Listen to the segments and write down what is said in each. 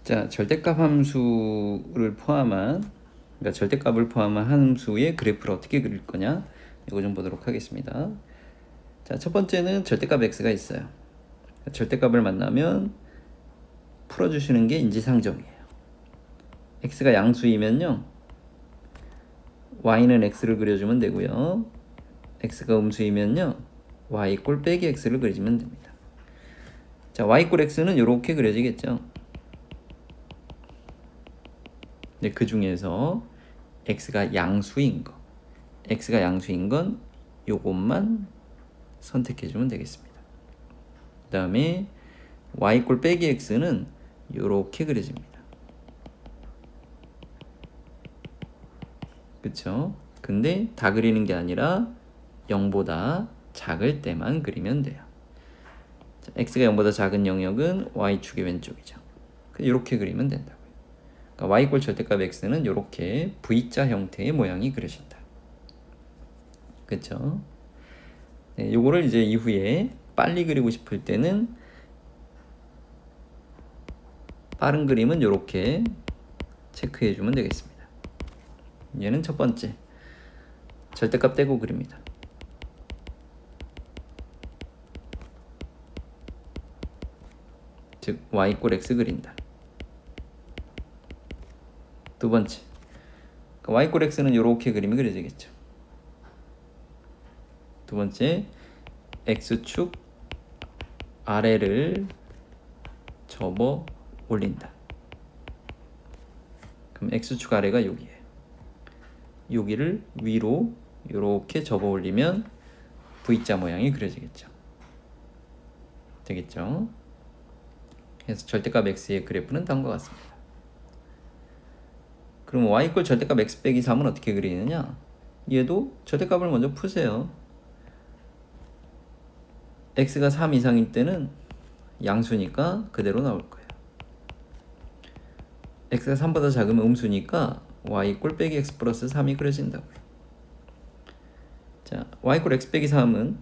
자, 절대값 함수를 포함한, 그러니까 절대값을 포함한 함수의 그래프를 어떻게 그릴 거냐, 이거 좀 보도록 하겠습니다. 자, 첫 번째는 절대값 x가 있어요. 절대값을 만나면 풀어주시는 게 인지상정이에요. x가 양수이면요, y는 x를 그려주면 되고요, x가 음수이면요, y 꼴 빼기 x를 그리면 됩니다. 자, y 꼴 x는 이렇게 그려지겠죠. 근데 그 중에서 x가 양수인 건 요것만 선택해주면 되겠습니다. 그 다음에 y 꼴 빼기 x는 요렇게 그려집니다. 그쵸? 근데 다 그리는 게 아니라 0보다 작을 때만 그리면 돼요. 자, x가 0보다 작은 영역은 y축의 왼쪽이죠. 이렇게 그리면 된다고요. 그러니까 y 꼴 절대값 x는 이렇게 V자 형태의 모양이 그려진다. 그쵸? 네, 요거를 이제 이후에 빨리 그리고 싶을 때는 빠른 그림은 이렇게 체크해 주면 되겠습니다. 얘는 첫 번째, 절대값 떼고 그립니다. 즉 y 꼴 x 그린다. 두 번째, y 꼴 x는 이렇게 그림이 그려지겠죠. 두 번째, x축 아래를 접어 올린다. 그럼 x축 아래가 여기예요. 여기를 위로 이렇게 접어 올리면 V자 모양이 그려지겠죠. 되겠죠? 그래서 절대값 x의 그래프는 다음과 같습니다. 그럼 y 꼴 절대값 x 빼기 3은 어떻게 그리느냐? 얘도 절대값을 먼저 푸세요. x가 3 이상일 때는 양수니까 그대로 나올 거예요. x가 3보다 작으면 음수니까 y 꼴 빼기 x 플러스 3이 그려진다고요. 자, y 꼴 x 빼기 3은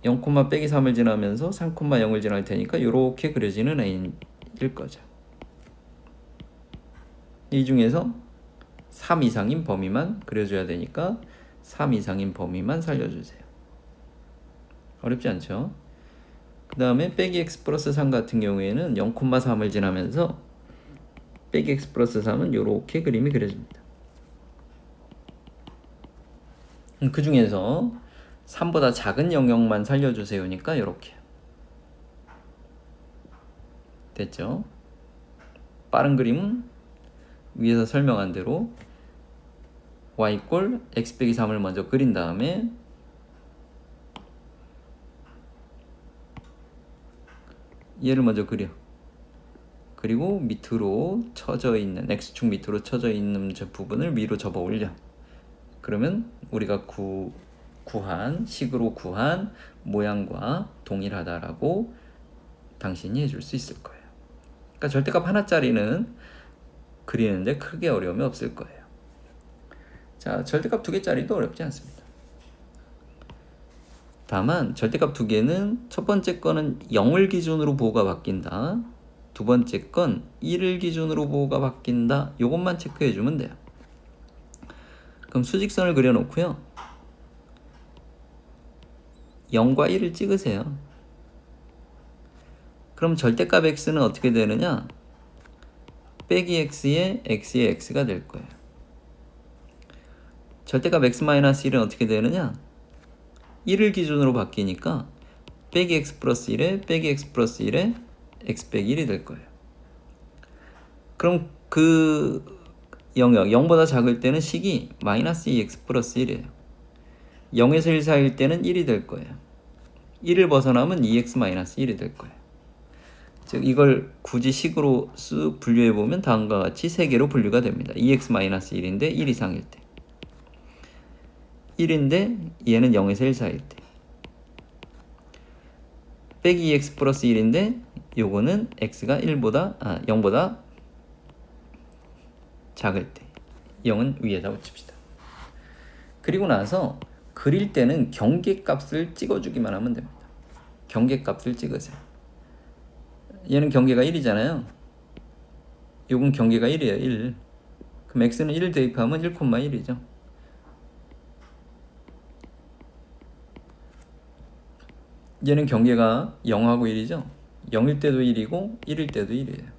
0, 빼기 3을 지나면서 3, 0을 지날 테니까 이렇게 그려지는 A일 거죠. 이 중에서 3 이상인 범위만 그려줘야 되니까 3 이상인 범위만 살려주세요. 어렵지 않죠? 그 다음에 빼기 x 플러스 3 같은 경우에는 0,3을 지나면서 빼기 x 플러스 3은 이렇게 그림이 그려집니다. 그 중에서 3보다 작은 영역만 살려주세요니까 이렇게 됐죠? 빠른 그림은 위에서 설명한 대로 y 꼴 x 빼기 3을 먼저 그린 다음에 얘를 먼저 그려. 그리고 밑으로 쳐져 있는 x축 밑으로 쳐져 있는 저 부분을 위로 접어 올려. 그러면 우리가 식으로 구한 모양과 동일하다라고 당신이 해줄 수 있을 거예요. 그러니까 절대값 하나짜리는 그리는데 크게 어려움이 없을 거예요. 자, 절대값 2개짜리도 어렵지 않습니다. 다만 절대값 2개는 첫 번째 거는 0을 기준으로 보호가 바뀐다. 두 번째 건 1을 기준으로 보호가 바뀐다. 요것만 체크해 주면 돼요. 그럼 수직선을 그려놓고요, 0과 1을 찍으세요. 그럼 절대값 x는 어떻게 되느냐? 빼기 x의 x가 될 거예요. 절대값 x-1은 어떻게 되느냐? 1을 기준으로 바뀌니까 빼기 x 플러스 1에 빼기 x 플러스 1에 x 빼기 1이 될 거예요. 그럼 그 영역 0보다 작을 때는 식이 마이너스 2x 플러스 1이에요. 0에서 1 사이일 때는 1이 될 거예요. 1을 벗어나면 2x 마이너스 1이 될 거예요. 즉 이걸 굳이 식으로 쓱 분류해보면 다음과 같이 3개로 분류가 됩니다. 2x 마이너스 1인데 1 이상일 때, 1인데 얘는 0에서 1 사이일 때, 빼기 2x 플러스 1인데 요거는 x가 0보다 작을 때, 0은 위에다 붙입시다. 그리고 나서 그릴 때는 경계값을 찍어주기만 하면 됩니다. 경계값을 찍으세요. 얘는 경계가 1이잖아요. 요건 경계가 1이에요. 1. 그럼 x는 1 대입하면 1,1이죠. 얘는 경계가 0하고 1이죠. 0일 때도 1이고 1일 때도 1이에요.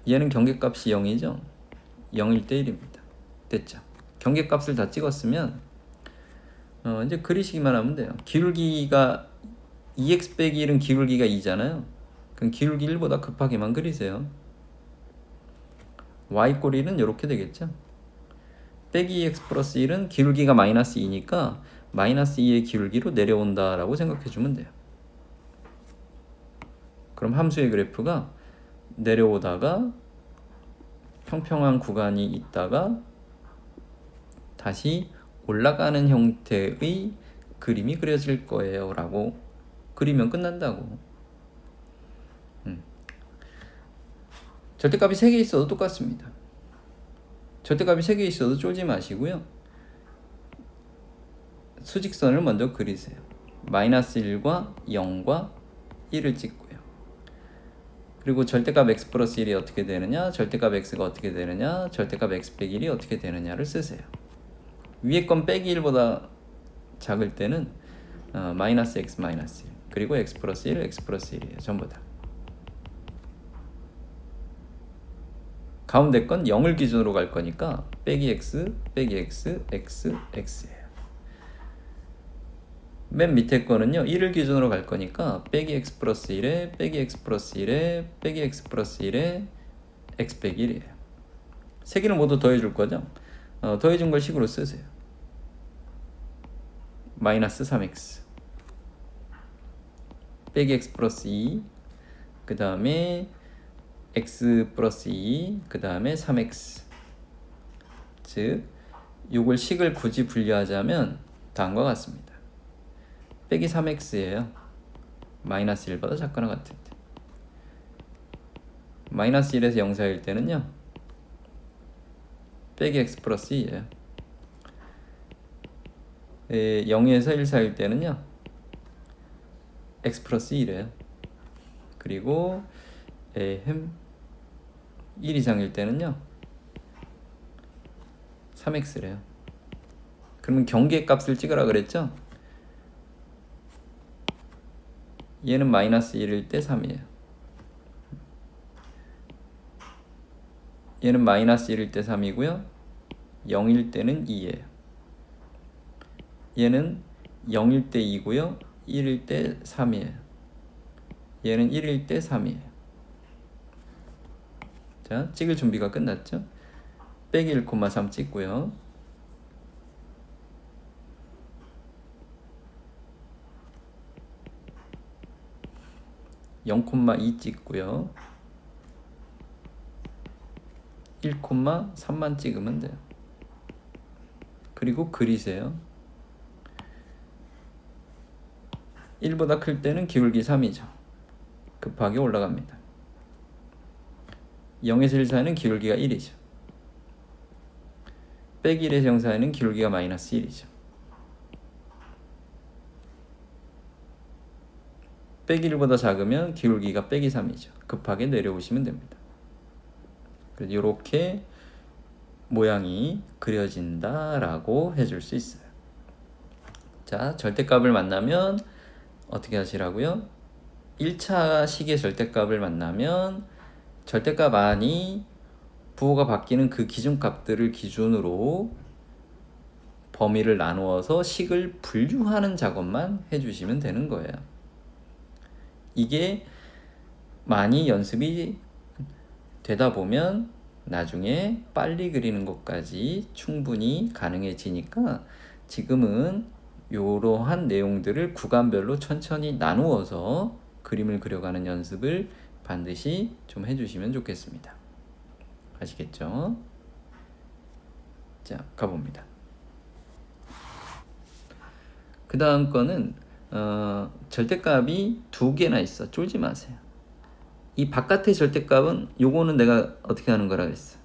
얘는 경계값이 0이죠. 0일 때 1입니다. 됐죠. 경계값을 다 찍었으면 이제 그리시기만 하면 돼요. 기울기가 2x 빼기 1은 기울기가 2잖아요. 그럼 기울기 1보다 급하게만 그리세요. y 꼴 1은 이렇게 되겠죠. 빼기 2x 플러스 1은 기울기가 마이너스 2니까 마이너스 2의 기울기로 내려온다 라고 생각해 주면 돼요. 그럼 함수의 그래프가 내려오다가 평평한 구간이 있다가 다시 올라가는 형태의 그림이 그려질 거예요 라고 그리면 끝난다고. 절대값이 3개 있어도 똑같습니다. 절대값이 3개 있어도 쫄지 마시고요. 수직선을 먼저 그리세요. 마이너스 1과 0과 1을 찍고요. 그리고 절대값 x 플러스 1이 어떻게 되느냐, 절대값 x가 어떻게 되느냐, 절대값 x 빼기 1이 어떻게 되느냐를 쓰세요. 위에 건 빼기 1보다 작을 때는 마이너스 x 마이너스 1 그리고 x 플러스 1, x 플러스 1이에요. 전부 다. 가운데 건 0을 기준으로 갈 거니까 빼기 x, 빼기 x, x, x예요. 맨 밑에 거는요 1을 기준으로 갈 거니까 빼기 x 플러스 1에 빼기 x 플러스 1에 빼기 x 플러스 1에 x 빼기 1이에요. 세 개를 모두 더해줄 거죠. 더해준 걸 식으로 쓰세요. 마이너스 3x 빼기 x 플러스 2 그 다음에 x 플러스 2 그 다음에 3x 즉 요걸 식을 굳이 분류하자면 다음과 같습니다. 빼기 3x예요. 마이너스 1보다 작거나 같을 때. 마이너스 1에서 0 사이일 때는요 빼기 x 플러스 2예요. 0에서 1 사이일 때는요 x 플러스 1이에요. 그리고 1 이상일 때는요 3x래요. 그러면 경계값을 찍으라 그랬죠? 얘는 마이너스 1일 때 3이에요. 얘는 마이너스 1일 때 3이고요 0일 때는 2예요. 얘는 0일 때 2고요 1일 때 3이에요. 얘는 1일 때 3이에요. 자, 찍을 준비가 끝났죠? 빼기 1,3 찍고요. (0,2) 찍고요. 1,3만 찍으면 돼요. 그리고 그리세요. 1보다 클 때는 기울기 3이죠. 급하게 올라갑니다. 0에서 1 사이는 기울기가 1이죠. 빼기 1에서 0 사이는 기울기가 마이너스 1이죠. 빼기 1보다 작으면 기울기가 빼기 3이죠. 급하게 내려오시면 됩니다. 그래서 이렇게 모양이 그려진다라고 해줄 수 있어요. 자, 절대값을 만나면 어떻게 하시라고요? 1차 식의 절대값을 만나면 절대값 안이 부호가 바뀌는 그 기준값들을 기준으로 범위를 나누어서 식을 분류하는 작업만 해주시면 되는 거예요. 이게 많이 연습이 되다 보면 나중에 빨리 그리는 것까지 충분히 가능해지니까 지금은 이러한 내용들을 구간별로 천천히 나누어서 그림을 그려가는 연습을 반드시 좀 해주시면 좋겠습니다. 아시겠죠? 자, 가봅니다. 그 다음 거는 절대값이 2개나 있어. 쫄지 마세요. 이 바깥의 절대값은 요거는 내가 어떻게 하는 거라 그랬어.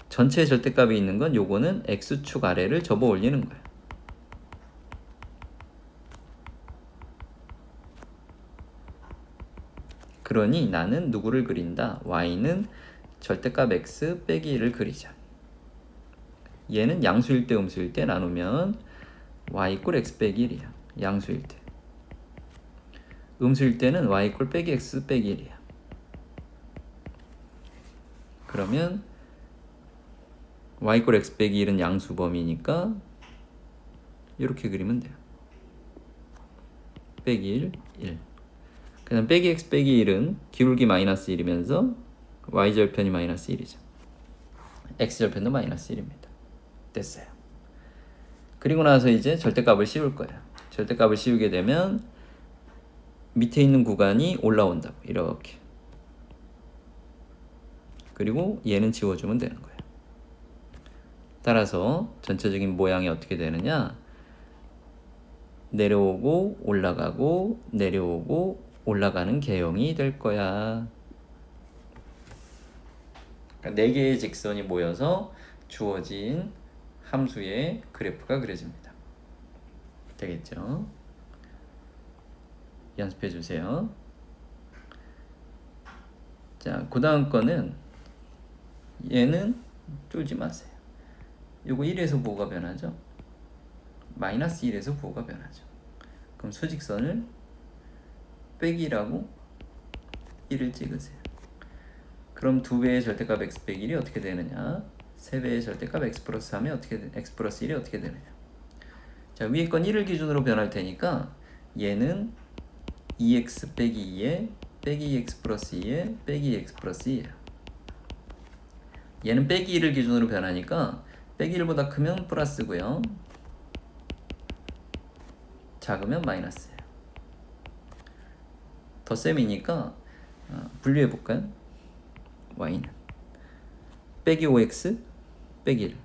전체 절대값이 있는 건 요거는 x축 아래를 접어 올리는 거예요. 그러니 나는 누구를 그린다? y는 절대값 x 빼기 1을 그리자. 얘는 양수일 때 음수일 때 나누면 y 이꼴 x 빼기 1이야. 양수일 때. 음수일 때는 y 이꼴 빼기 x 빼기 1이야. 그러면 y 이꼴 x 빼기 1은 양수 범위니까 이렇게 그리면 돼요. 빼기 1, 1. 그 다음 빼기 x 빼기 1은 기울기 마이너스 1이면서 y절편이 마이너스 1이죠. x절편도 마이너스 1입니다. 됐어요. 그리고 나서 이제 절대값을 씌울 거예요. 절대값을 씌우게 되면 밑에 있는 구간이 올라온다고. 이렇게. 그리고 얘는 지워주면 되는 거예요. 따라서 전체적인 모양이 어떻게 되느냐? 내려오고 올라가고 내려오고 올라가는 개형이 될 거야. 그러니까 4개의 직선이 모여서 주어진 함수의 그래프가 그려집니다. 되겠죠? 연습해 주세요. 자, 그 다음 거는 얘는 쫄지 마세요. 요거 1에서 뭐가 변하죠? 마이너스 1에서 뭐가 변하죠? 그럼 수직선을 빼기라고 1을 찍으세요. 그럼 2배의 절대값 x 빼기 1이 어떻게 되느냐? 3배의 절대값 x 플러스 3이 x 플러스 1이 어떻게 되느냐? 자, 위에 건 1을 기준으로 변할 테니까 얘는 2x 빼기 2에 빼기 x 플러스 2에 빼기 x 플러스 2예요. 얘는 빼기 1을 기준으로 변하니까 빼기 1보다 크면 플러스고요. 작으면 마이너스예요. 덧셈이니까 분류해 볼까요? y는 빼기 5x 빼기 1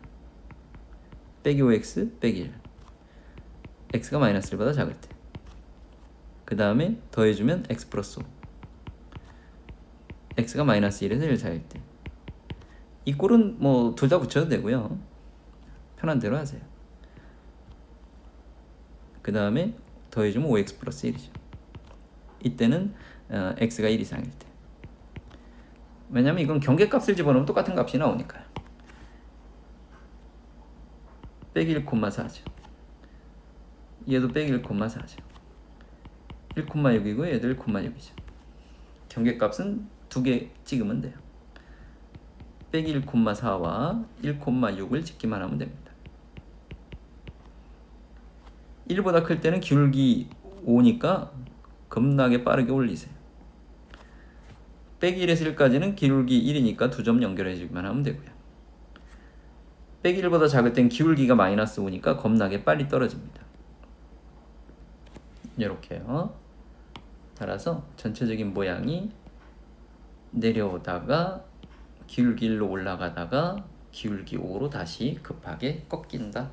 빼기 5x 빼기 1 x가 마이너스 1보다 작을 때 그 다음에 더해주면 x 플러스 5 x가 마이너스 1에서 1 사이일 때 이 꼴은 뭐 둘 다 붙여도 되고요. 편한 대로 하세요. 그 다음에 더해주면 5x 플러스 1이죠. 이때는 x가 1 이상일 때. 왜냐면 이건 경계값을 집어넣으면 똑같은 값이 나오니까요. 빼기 1,4죠. 얘도 빼기 1,4죠. 1,6이고 얘도 1,6이죠. 경계값은 2개 찍으면 돼요. 빼기 1,4와 1,6을 찍기만 하면 됩니다. 1보다 클 때는 기울기 5니까 겁나게 빠르게 올리세요. 빼기 1에서 1까지는 기울기 1이니까 2점 연결해주기만 하면 되고요. 빼기 1보다 작을 땐 기울기가 마이너스 5니까 겁나게 빨리 떨어집니다. 이렇게요. 따라서 전체적인 모양이 내려오다가 기울기 1로 올라가다가 기울기 5로 다시 급하게 꺾인다.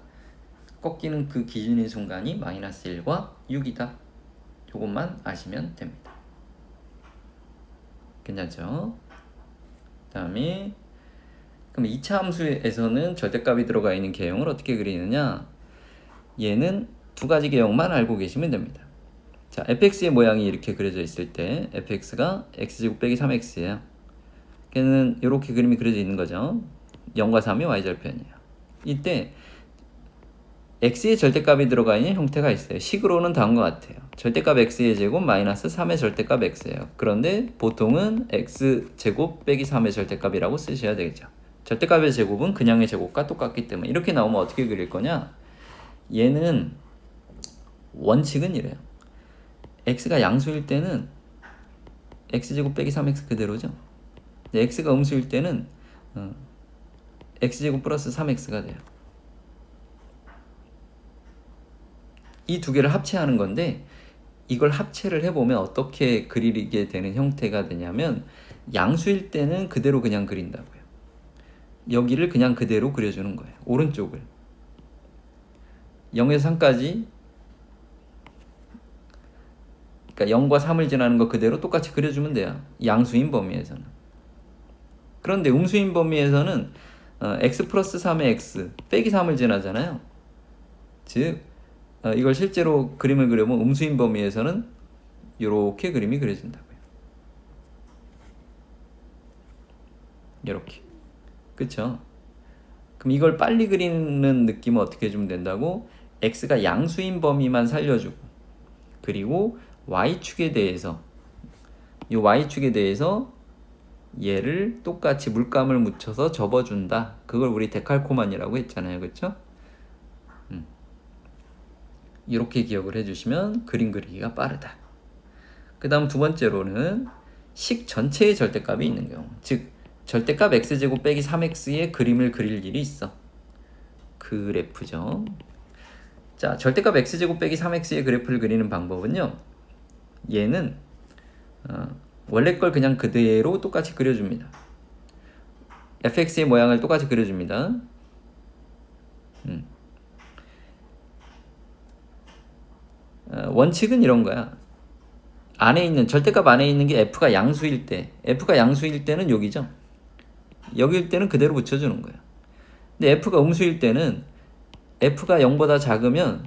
꺾이는 그 기준인 순간이 마이너스 1과 6이다. 이것만 아시면 됩니다. 괜찮죠? 그 다음에 그럼 2차 함수에서는 절대값이 들어가 있는 개형을 어떻게 그리느냐? 얘는 두 가지 개형만 알고 계시면 됩니다. 자, fx의 모양이 이렇게 그려져 있을 때 fx가 x제곱 빼기 3x예요. 걔는 이렇게 그림이 그려져 있는 거죠. 0과 3이 y절편이에요. 이때 x의 절대값이 들어가 있는 형태가 있어요. 식으로는 다음과 같아요. 절대값 x의 제곱 마이너스 3의 절대값 x예요. 그런데 보통은 x제곱 빼기 3의 절대값이라고 쓰셔야 되겠죠. 절대값의 제곱은 그냥의 제곱과 똑같기 때문에 이렇게 나오면 어떻게 그릴 거냐? 얘는 원칙은 이래요. x가 양수일 때는 x제곱 빼기 3x 그대로죠. x가 음수일 때는 x제곱 플러스 3x가 돼요. 이 두 개를 합체하는 건데 이걸 합체를 해보면 어떻게 그리게 되는 형태가 되냐면 양수일 때는 그대로 그냥 그린다고요. 여기를 그냥 그대로 그려주는 거예요. 오른쪽을 0에서 3까지 그러니까 0과 3을 지나는 거 그대로 똑같이 그려주면 돼요. 양수인 범위에서는. 그런데 음수인 범위에서는 x 플러스 3의 x 빼기 3을 지나잖아요. 즉 이걸 실제로 그림을 그려보면 음수인 범위에서는 이렇게 그림이 그려진다고요. 이렇게. 그쵸? 그럼 이걸 빨리 그리는 느낌은 어떻게 해주면 된다고? x가 양수인 범위만 살려주고, 그리고 y축에 대해서 이 y축에 대해서 얘를 똑같이 물감을 묻혀서 접어준다. 그걸 우리 데칼코만이라고 했잖아요. 그쵸? 이렇게 기억을 해주시면 그림 그리기가 빠르다. 그 다음 두 번째로는 식 전체의 절대값이 있는 경우, 즉 절대값 x제곱 빼기 3x의 그림을 그릴 일이 있어. 그래프죠. 자, 절대값 x제곱 빼기 3x의 그래프를 그리는 방법은요, 얘는 원래 걸 그냥 그대로 똑같이 그려줍니다. fx의 모양을 똑같이 그려줍니다. 원칙은 이런 거야. 안에 있는 절대값 안에 있는 게 f가 양수일 때는 여기죠. 여기일 때는 그대로 붙여주는 거예요. 근데 f가 음수일 때는 f가 0보다 작으면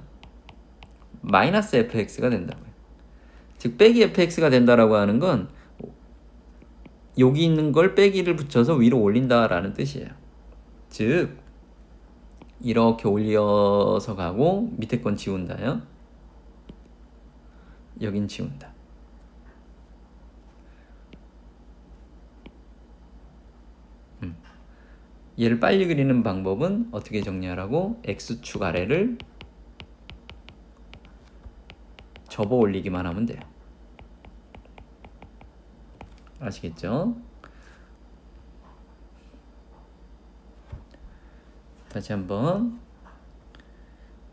마이너스 fx가 된다고요. 즉 빼기 fx가 된다라고 하는 건 여기 있는 걸 빼기를 붙여서 위로 올린다라는 뜻이에요. 즉 이렇게 올려서 가고 밑에 건 지운다요. 여긴 지운다. 얘를 빨리 그리는 방법은 어떻게 정리하라고? x축 아래를 접어 올리기만 하면 돼요. 아시겠죠? 다시 한번.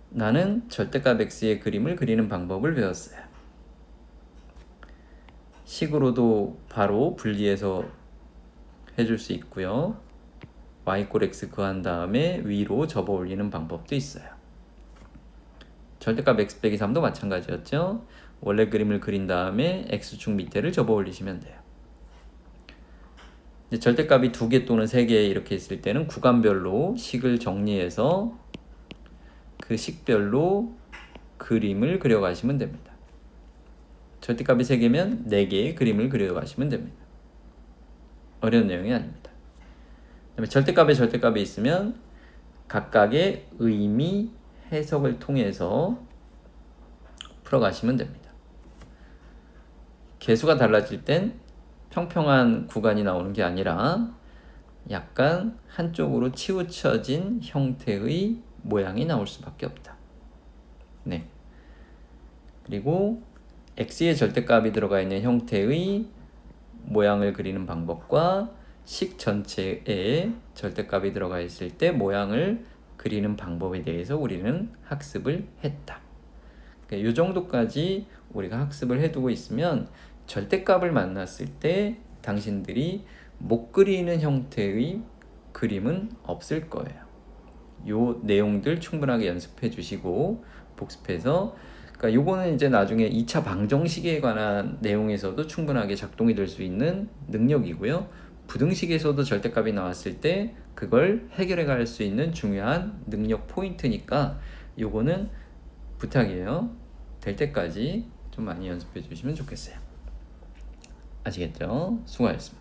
나는 절대값 x의 그림을 그리는 방법을 배웠어요. 식으로도 바로 분리해서 해줄 수 있고요. y 꼴 x 구한 다음에 위로 접어 올리는 방법도 있어요. 절대값 x 빼기 3도 마찬가지였죠. 원래 그림을 그린 다음에 x축 밑에를 접어 올리시면 돼요. 이제 절대값이 2개 또는 3개 이렇게 있을 때는 구간별로 식을 정리해서 그 식별로 그림을 그려가시면 됩니다. 절대값이 3개면 4개의 그림을 그려가시면 됩니다. 어려운 내용이 아닙니다. 그다음에 절대값이 있으면 각각의 의미 해석을 통해서 풀어가시면 됩니다. 개수가 달라질 땐 평평한 구간이 나오는 게 아니라 약간 한쪽으로 치우쳐진 형태의 모양이 나올 수밖에 없다. 네. 그리고 x의 절대값이 들어가 있는 형태의 모양을 그리는 방법과 식 전체에 절대값이 들어가 있을 때 모양을 그리는 방법에 대해서 우리는 학습을 했다. 이 정도까지 우리가 학습을 해두고 있으면 절대값을 만났을 때 당신들이 못 그리는 형태의 그림은 없을 거예요. 요 내용들 충분하게 연습해 주시고 복습해서, 그러니까 요거는 이제 나중에 2차 방정식에 관한 내용에서도 충분하게 작동이 될 수 있는 능력이고요. 부등식에서도 절대값이 나왔을 때 그걸 해결해 갈 수 있는 중요한 능력 포인트니까 요거는 부탁이에요. 될 때까지 좀 많이 연습해 주시면 좋겠어요. 아시겠죠? 수고하셨습니다.